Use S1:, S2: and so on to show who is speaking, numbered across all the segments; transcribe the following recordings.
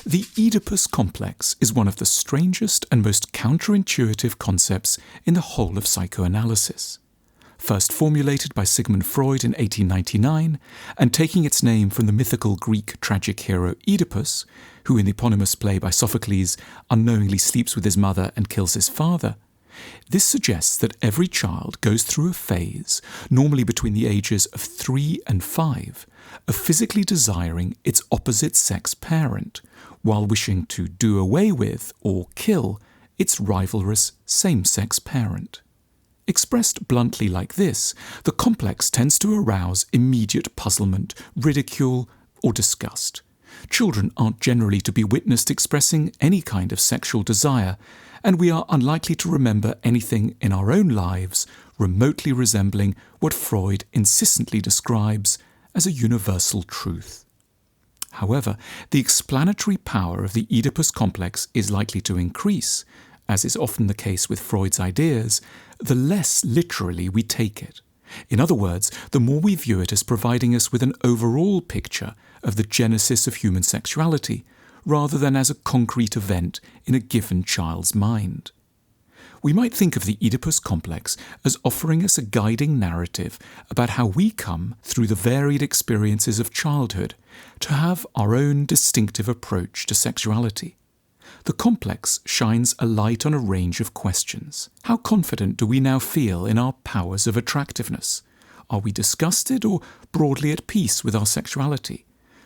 S1: The Oedipus Complex is one of the strangest and most counterintuitive concepts in the whole of psychoanalysis. First formulated by Sigmund Freud in 1899, and taking its name from the mythical Greek tragic hero Oedipus, who in the eponymous play by Sophocles unknowingly sleeps with his mother and kills his father, this suggests that every child goes through a phase, normally between the ages of 3 and 5, of physically desiring its opposite-sex parent, while wishing to do away with or kill its rivalrous same-sex parent. Expressed bluntly like this, the complex tends to arouse immediate puzzlement, ridicule, or disgust. Children aren't generally to be witnessed expressing any kind of sexual desire, and we are unlikely to remember anything in our own lives remotely resembling what Freud insistently describes as a universal truth. However, the explanatory power of the Oedipus complex is likely to increase, as is often the case with Freud's ideas, the less literally we take it. In other words, the more we view it as providing us with an overall picture of the genesis of human sexuality, rather than as a concrete event in a given child's mind. We might think of the Oedipus complex as offering us a guiding narrative about how we come, through the varied experiences of childhood, to have our own distinctive approach to sexuality. The complex shines a light on a range of questions. How confident do we now feel in our powers of attractiveness? Are we disgusted or broadly at peace with our sexuality?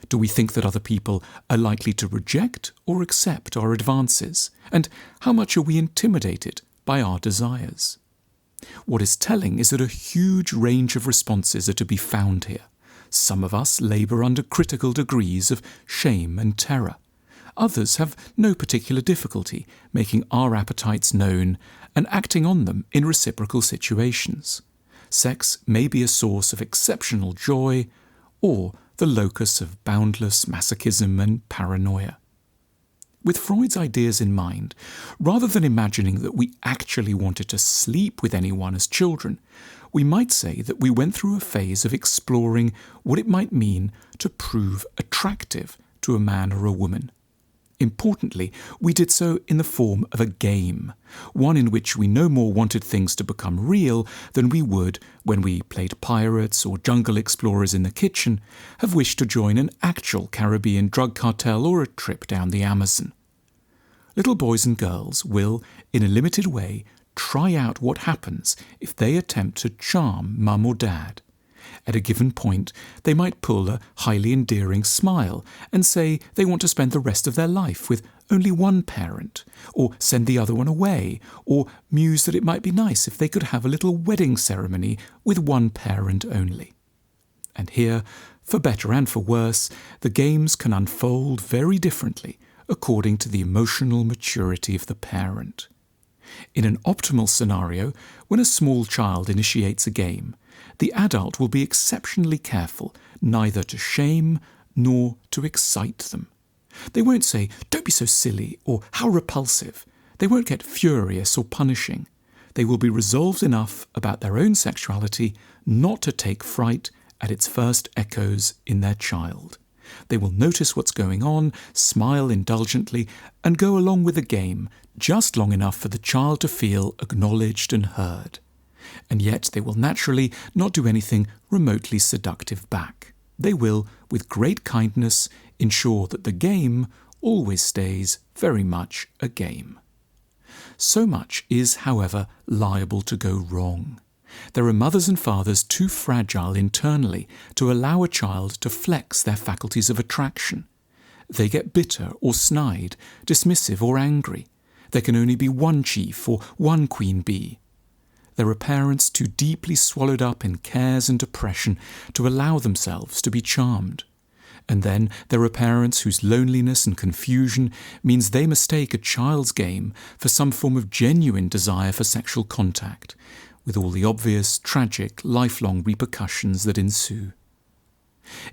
S1: Do we think that other people are likely to reject or accept our advances? And how much are we intimidated by our desires? What is telling is that a huge range of responses are to be found here. Some of us labour under critical degrees of shame and terror. Others have no particular difficulty making our appetites known and acting on them in reciprocal situations. Sex may be a source of exceptional joy, or the locus of boundless masochism and paranoia. With Freud's ideas in mind, rather than imagining that we actually wanted to sleep with anyone as children, we might say that we went through a phase of exploring what it might mean to prove attractive to a man or a woman. Importantly, we did so in the form of a game, one in which we no more wanted things to become real than we would, when we played pirates or jungle explorers in the kitchen, have wished to join an actual Caribbean drug cartel or a trip down the Amazon. Little boys and girls will, in a limited way, try out what happens if they attempt to charm mum or dad. At a given point, they might pull a highly endearing smile and say they want to spend the rest of their life with only one parent, or send the other one away, or muse that it might be nice if they could have a little wedding ceremony with one parent only. And here, for better and for worse, the games can unfold very differently according to the emotional maturity of the parent. In an optimal scenario, when a small child initiates a game, the adult will be exceptionally careful neither to shame nor to excite them. They won't say, "Don't be so silly," or "How repulsive." They won't get furious or punishing. They will be resolved enough about their own sexuality not to take fright at its first echoes in their child. They will notice what's going on, smile indulgently, and go along with the game just long enough for the child to feel acknowledged and heard. And yet they will naturally not do anything remotely seductive back. They will, with great kindness, ensure that the game always stays very much a game. So much is, however, liable to go wrong. There are mothers and fathers too fragile internally to allow a child to flex their faculties of attraction. They get bitter or snide, dismissive or angry. There can only be one chief or one queen bee. There are parents too deeply swallowed up in cares and depression to allow themselves to be charmed. And then there are parents whose loneliness and confusion means they mistake a child's game for some form of genuine desire for sexual contact, with all the obvious, tragic, lifelong repercussions that ensue.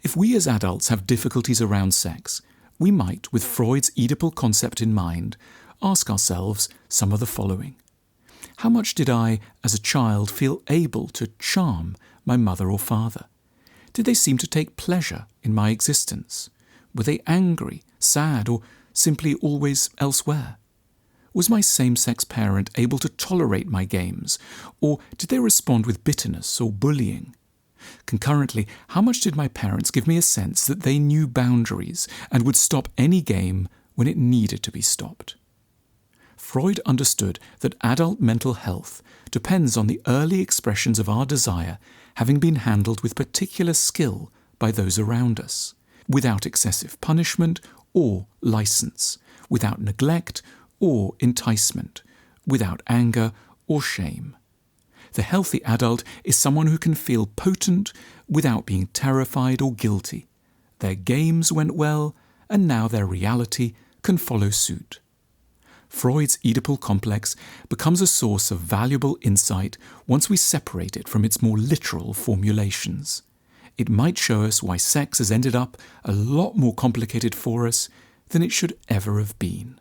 S1: If we as adults have difficulties around sex, we might, with Freud's Oedipal concept in mind, ask ourselves some of the following. How much did I, as a child, feel able to charm my mother or father? Did they seem to take pleasure in my existence? Were they angry, sad, or simply always elsewhere? Was my same-sex parent able to tolerate my games, or did they respond with bitterness or bullying? Concurrently, how much did my parents give me a sense that they knew boundaries and would stop any game when it needed to be stopped? Freud understood that adult mental health depends on the early expressions of our desire having been handled with particular skill by those around us, without excessive punishment or license, without neglect or enticement, without anger or shame. The healthy adult is someone who can feel potent without being terrified or guilty. Their games went well, and now their reality can follow suit. Freud's Oedipal complex becomes a source of valuable insight once we separate it from its more literal formulations. It might show us why sex has ended up a lot more complicated for us than it should ever have been.